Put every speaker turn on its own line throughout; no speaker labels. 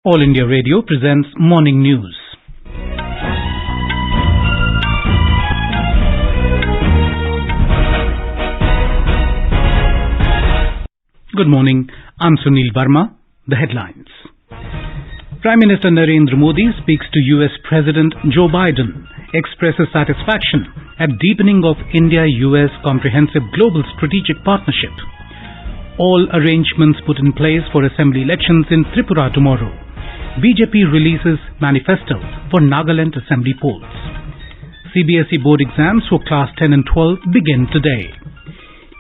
All India Radio presents Morning News. Good morning. I'm Sunil Verma. The headlines. Prime Minister Narendra Modi speaks to U.S. President Joe Biden, expresses satisfaction at deepening of India-U.S. comprehensive global strategic partnership. All arrangements put in place for assembly elections in Tripura tomorrow. BJP releases manifesto for Nagaland assembly polls. CBSE Board exams for class 10 and 12 begin today.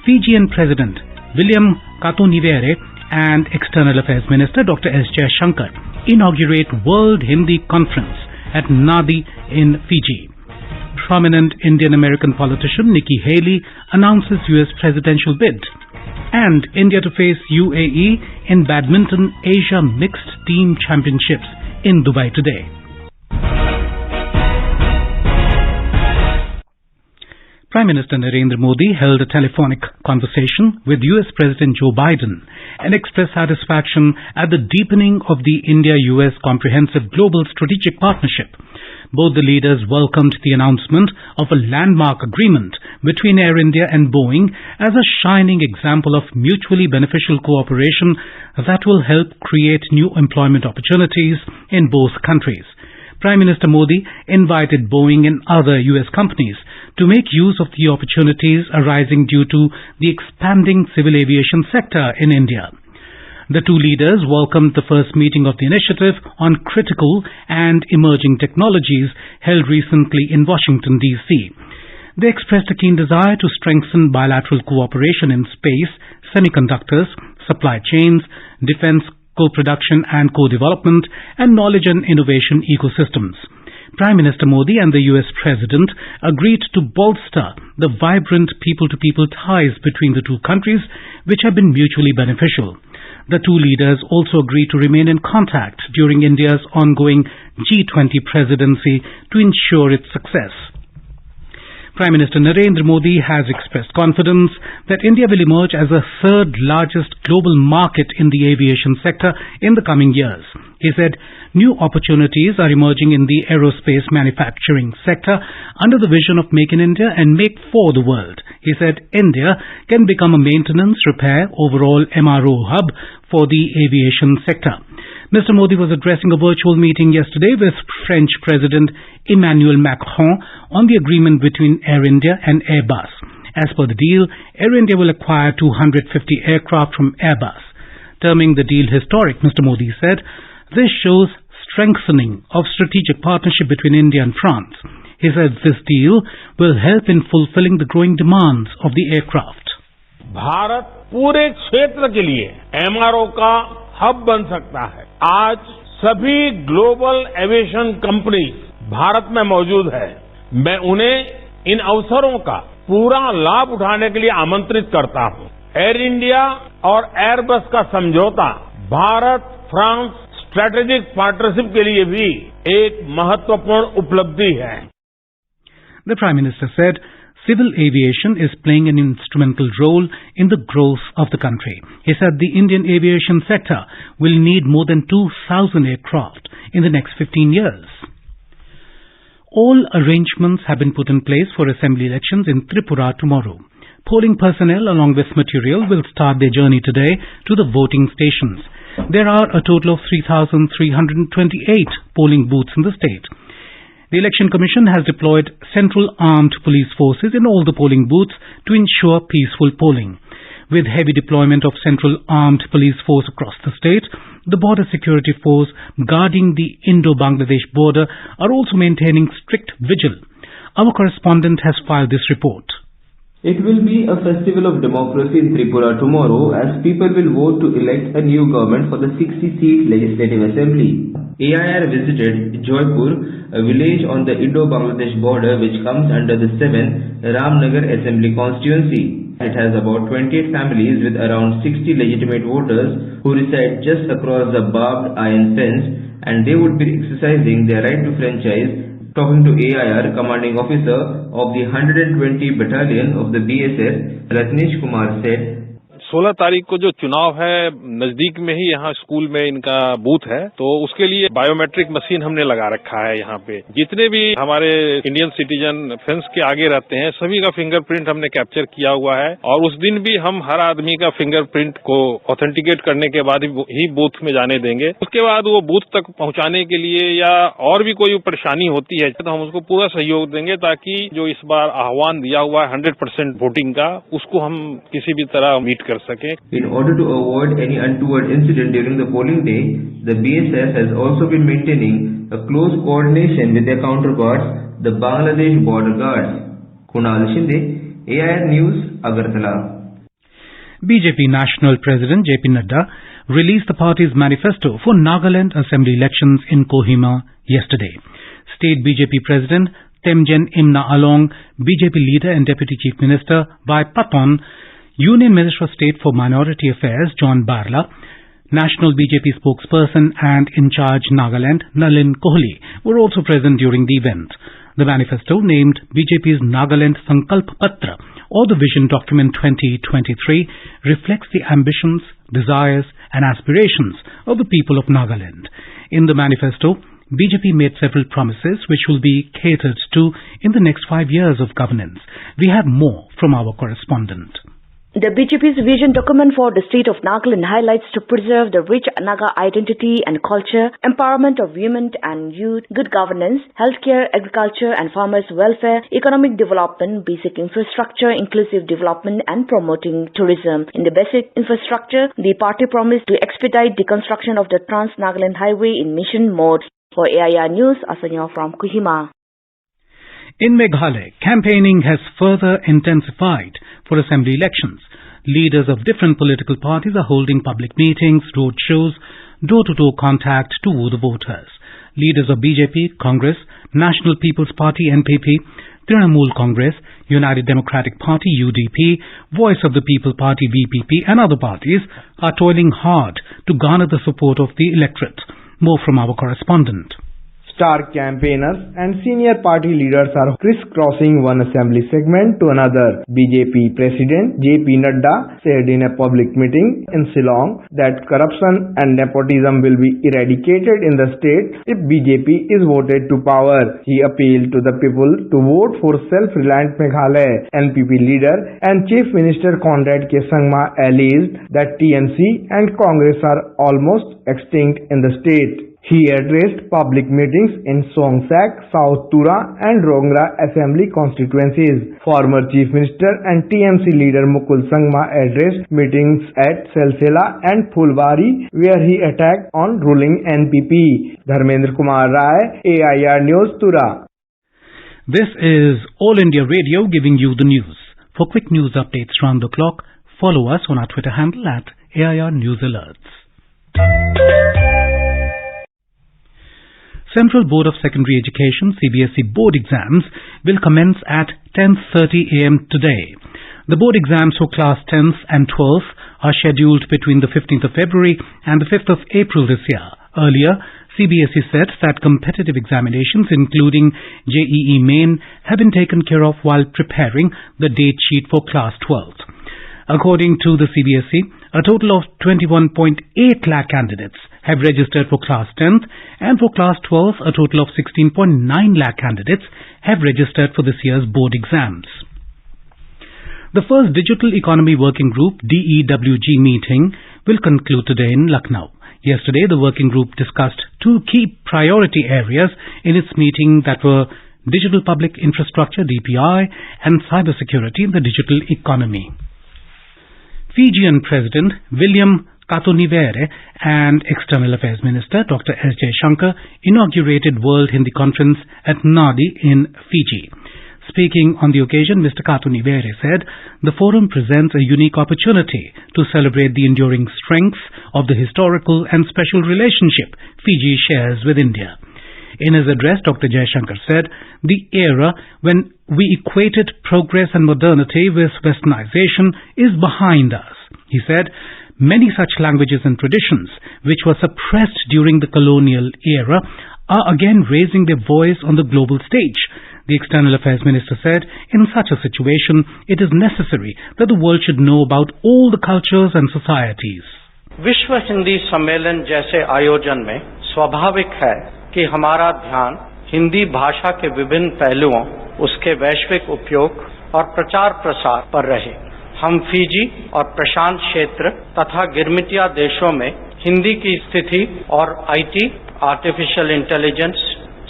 Fijian President Wiliame Katonivere and External Affairs Minister Dr. S. Jaishankar inaugurate World Hindi Conference at Nadi in Fiji. Prominent Indian-American politician Nikki Haley announces U.S. presidential bid. And India to face UAE in Badminton Asia Mixed Team Championships in Dubai today. Prime Minister Narendra Modi held a telephonic conversation with U.S. President Joe Biden and expressed satisfaction at the deepening of the India-U.S. comprehensive global strategic partnership. Both the leaders welcomed the announcement of a landmark agreement between Air India and Boeing as a shining example of mutually beneficial cooperation that will help create new employment opportunities in both countries. Prime Minister Modi invited Boeing and other U.S. companies to make use of the opportunities arising due to the expanding civil aviation sector in India. The two leaders welcomed the first meeting of the initiative on critical and emerging technologies held recently in Washington, D.C. They expressed a keen desire to strengthen bilateral cooperation in space, semiconductors, supply chains, defense co-production and co-development, and knowledge and innovation ecosystems. Prime Minister Modi and the U.S. President agreed to bolster the vibrant people-to-people ties between the two countries, which have been mutually beneficial. The two leaders also agreed to remain in contact during India's ongoing G20 presidency to ensure its success. Prime Minister Narendra Modi has expressed confidence that India will emerge as the third largest global market in the aviation sector in the coming years. He said new opportunities are emerging in the aerospace manufacturing sector under the vision of Make in India and Make for the World. He said India can become a maintenance, repair, overall MRO hub for the aviation sector. Mr. Modi was addressing a virtual meeting yesterday with French President Emmanuel Macron on the agreement between Air India and Airbus. As per the deal, Air India will acquire 250 aircraft from Airbus. Terming the deal historic, Mr. Modi said, this shows strengthening of strategic partnership between India and France. He said this deal will help in fulfilling the growing demands of the aircraft.
Bharat पूरे क्षेत्र के लिए MRO का hub बन सकता है. आज सभी ग्लोबल एविएशन कंपनी भारत में मौजूद है. मैं उन्हें इन अवसरों का पूरा लाभ उठाने के लिए आमंत्रित करता हूं. एयर इंडिया और एयरबस का समझौता भारत फ्रांस स्ट्रेटेजिक पार्टनरशिप के लिए भी एक महत्वपूर्ण उपलब्धि है.
The Prime Minister said civil aviation is playing an instrumental role in the growth of the country. He said the Indian aviation sector will need more than 2,000 aircraft in the next 15 years. All arrangements have been put in place for assembly elections in Tripura tomorrow. Polling personnel along with material will start their journey today to the voting stations. There are a total of 3,328 polling booths in the state. The Election Commission has deployed Central Armed Police Forces in all the polling booths to ensure peaceful polling. With heavy deployment of Central Armed Police Force across the state, the Border Security Force guarding the Indo-Bangladesh border are also maintaining strict vigil. Our correspondent has filed this report.
It will be a festival of democracy in Tripura tomorrow as people will vote to elect a new government for the 60-seat Legislative Assembly. AIR visited Jaipur, a village on the Indo-Bangladesh border which comes under the 7th Ramnagar Assembly constituency. It has about 28 families with around 60 legitimate voters who reside just across the barbed iron fence, and they would be exercising their right to franchise. Talking to AIR, commanding officer of the 120 Battalion of the BSF, Ratnesh Kumar said,
16 तारीख को जो चुनाव है नजदीक में ही यहाँ school में इनका बूथ है, तो उसके लिए बायोमेट्रिक मशीन हमने लगा रखा है। यहाँ पे जितने भी हमारे इंडियन सिटीजन फेंस के आगे रहते हैं सभी का फिंगरप्रिंट हमने कैप्चर किया हुआ है और उस दिन भी हम हर आदमी का फिंगरप्रिंट को ऑथेंटिकेट करने के बाद ही बूथ में जाने देंगे। उसके बाद वो बूथ तक पहुंचाने के लिए या और भी कोई परेशानी होती है तो हम उसको पूरा सहयोग देंगे ताकि जो इस बार आह्वान दिया हुआ है 100% वोटिंग का, उसको हम किसी भी तरह मीट कर सकें।
In order to avoid any untoward incident during the polling day, the BSF has also been maintaining a close coordination with their counterparts, the Bangladesh border guards. Kunal Shinde, AIR News, Agartala.
BJP National President JP Nadda released the party's manifesto for Nagaland Assembly elections in Kohima yesterday. State BJP President Temjen Imna Along, BJP leader and Deputy Chief Minister Bai Paton, Union Minister of State for Minority Affairs John Barla, National BJP spokesperson and in charge Nagaland Nalin Kohli were also present during the event. The manifesto, named BJP's Nagaland Sankalp Patra or the Vision Document 2023, reflects the ambitions, desires and aspirations of the people of Nagaland. In the manifesto, BJP made several promises which will be catered to in the next 5 years of governance. We have more from our correspondent.
The BJP's vision document for the state of Nagaland highlights to preserve the rich Naga identity and culture, empowerment of women and youth, good governance, healthcare, agriculture and farmers' welfare, economic development, basic infrastructure, inclusive development and promoting tourism. In the basic infrastructure, the party promised to expedite the construction of the Trans-Nagaland Highway in mission mode. For AIR News, Asanya from Kohima.
In Meghalaya, campaigning has further intensified for assembly elections. Leaders of different political parties are holding public meetings, road shows, door-to-door contact to the voters. Leaders of BJP, Congress, National People's Party NPP, Trinamool Congress, United Democratic Party UDP, Voice of the People Party VPP and other parties are toiling hard to garner the support of the electorate. More from our correspondent.
Star campaigners and senior party leaders are crisscrossing one assembly segment to another. BJP President JP Nadda said in a public meeting in Shillong that corruption and nepotism will be eradicated in the state if BJP is voted to power. He appealed to the people to vote for self-reliant Meghalaya. NPP leader and Chief Minister Conrad K. Sangma alleged that TNC and Congress are almost extinct in the state. He addressed public meetings in Songsak, South Tura and Rongra assembly constituencies. Former Chief Minister and TMC leader Mukul Sangma addressed meetings at Salsela and Phulbari where he attacked on ruling NPP. Dharmendra Kumar Rai, AIR News, Tura.
This is All India Radio giving you the news. For quick news updates round the clock, follow us on our Twitter handle at AIR News Alerts. Central Board of Secondary Education CBSE Board exams will commence at 10:30 a.m. today. The board exams for class 10th and 12th are scheduled between the 15th of February and the 5th of April this year. Earlier, CBSE said that competitive examinations including JEE Main have been taken care of while preparing the date sheet for class 12th. According to the CBSE, a total of 21.8 lakh candidates have registered for class 10th and for class 12th a total of 16.9 lakh candidates have registered for this year's board exams. The first Digital Economy Working Group DEWG meeting will conclude today in Lucknow. Yesterday the working group discussed two key priority areas in its meeting that were digital public infrastructure DPI and cybersecurity in the digital economy. Fijian President Wiliame Katonivere and External Affairs Minister Dr. S. Jaishankar inaugurated World Hindi Conference at Nadi in Fiji. Speaking on the occasion, Mr. Katonivere said the forum presents a unique opportunity to celebrate the enduring strengths of the historical and special relationship Fiji shares with India. In his address, Dr. Jaishankar said the era when we equated progress and modernity with westernization is behind us. He said many such languages and traditions which were suppressed during the colonial era are again raising their voice on the global stage. The External Affairs Minister said, in such a situation, it is necessary that the world should know about all the cultures and societies.
विश्व हिंदी सम्मेलन जैसे आयोजन में स्वाभाविक है कि हमारा ध्यान हिंदी भाषा के विभिन्न पहलुओं, उसके वैश्विक उपयोग और प्रचार प्रसार पर रहे। हम फिजी और प्रशांत क्षेत्र तथा गिरमिटिया देशों में हिंदी की स्थिति और आईटी, आर्टिफिशियल इंटेलिजेंस,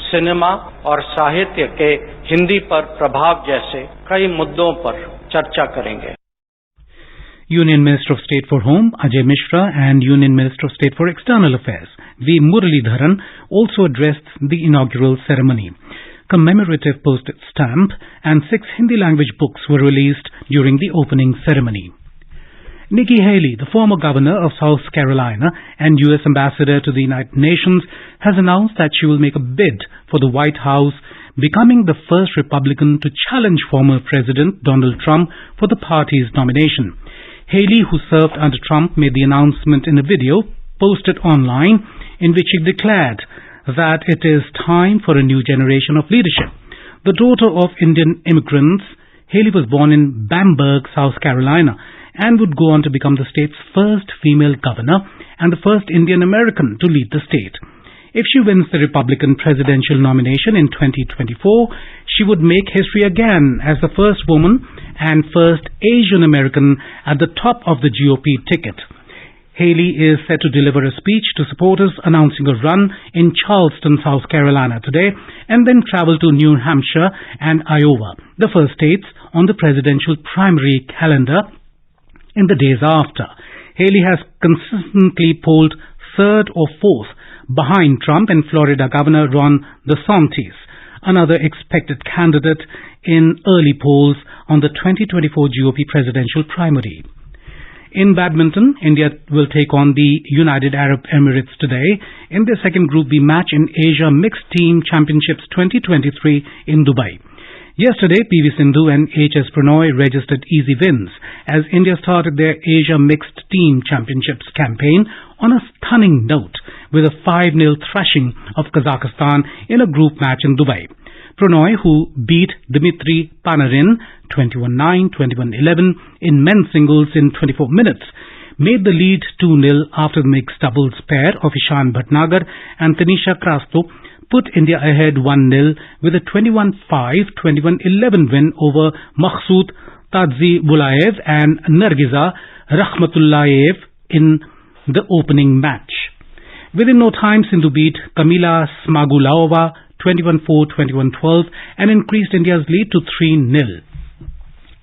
सिनेमा और साहित्य के हिंदी पर प्रभाव जैसे कई मुद्दों पर चर्चा करेंगे।
Union Minister of State for Home, Ajay Mishra, and Union Minister of State for External Affairs, V. Muralidharan, also addressed the inaugural ceremony. Commemorative postage stamp and 6 Hindi language books were released during the opening ceremony. Nikki Haley, the former governor of South Carolina and U.S. ambassador to the United Nations, has announced that she will make a bid for the White House, becoming the first Republican to challenge former President Donald Trump for the party's nomination. Haley, who served under Trump, made the announcement in a video posted online in which she declared that it is time for a new generation of leadership. The daughter of Indian immigrants, Haley was born in Bamberg, South Carolina, and would go on to become the state's first female governor and the first Indian American to lead the state. If she wins the Republican presidential nomination in 2024, she would make history again as the first woman and first Asian American at the top of the GOP ticket. Haley is set to deliver a speech to supporters announcing a run in Charleston, South Carolina today, and then travel to New Hampshire and Iowa, the first states on the presidential primary calendar in the days after. Haley has consistently polled third or fourth behind Trump and Florida Governor Ron DeSantis, another expected candidate in early polls on the 2024 GOP presidential primary. In badminton, India will take on the United Arab Emirates today in their second Group B match in Asia Mixed Team Championships 2023 in Dubai. Yesterday, PV Sindhu and HS Pranoy registered easy wins as India started their Asia Mixed Team Championships campaign on a stunning note with a 5-0 thrashing of Kazakhstan in a group match in Dubai. Pranoy, who beat Dmitry Panarin 21-9, 21-11 in men's singles in 24 minutes, made the lead 2-0 after the mixed doubles pair of Ishan Bhatnagar and Tanisha Krasto put India ahead 1-0 with a 21-5, 21-11 win over Makhsood Tadzibulaev and Nargiza Rahmatullayev in the opening match. Within no time, Sindhu beat Kamila Smagulova 21-4, 21-12 and increased India's lead to 3-0.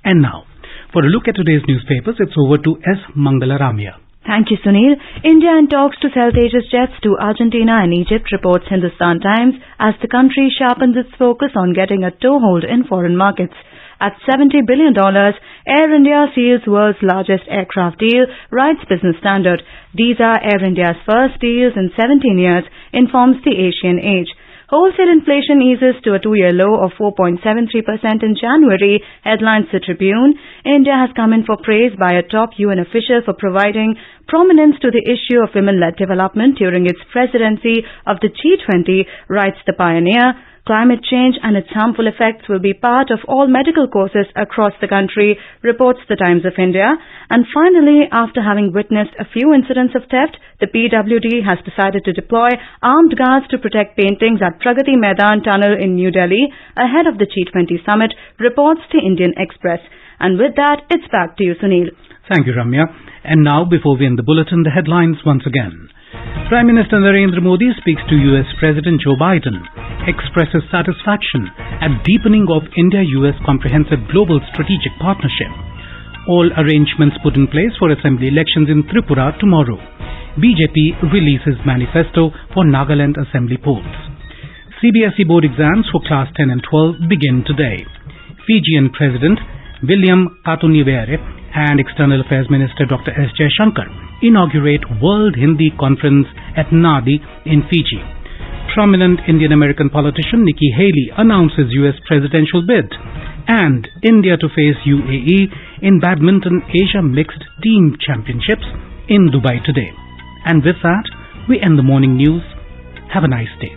And now, for a look at today's newspapers, it's over to S. Mangalaramya.
Thank you, Sunil. India in talks to sell Tejas jets to Argentina and Egypt, reports Hindustan Times, as the country sharpens its focus on getting a toehold in foreign markets. At $70 billion, Air India seals world's largest aircraft deal, writes Business Standard. These are Air India's first deals in 17 years, informs the Asian Age. Wholesale inflation eases to a 2-year low of 4.73% in January, headlines the Tribune. India has come in for praise by a top UN official for providing prominence to the issue of women-led development during its presidency of the G20, writes the Pioneer. Climate change and its harmful effects will be part of all medical courses across the country, reports the Times of India. And finally, after having witnessed a few incidents of theft, the PWD has decided to deploy armed guards to protect paintings at Pragati Maidan Tunnel in New Delhi ahead of the G20 summit, reports the Indian Express. And with that, it's back to you, Sunil.
Thank you, Ramya. And now, before we end the bulletin, the headlines once again. Prime Minister Narendra Modi speaks to U.S. President Joe Biden, expresses satisfaction at deepening of India-U.S. comprehensive global strategic partnership. All arrangements put in place for assembly elections in Tripura tomorrow. BJP releases manifesto for Nagaland assembly polls. CBSE Board exams for class 10 and 12 begin today. Fijian President Wiliame Katonivere and External Affairs Minister Dr. S. Jaishankar inaugurate World Hindi Conference at Nadi in Fiji. Prominent Indian-American politician Nikki Haley announces U.S. presidential bid. And India to face UAE in Badminton Asia Mixed Team Championships in Dubai today. And with that, we end the morning news. Have a nice day.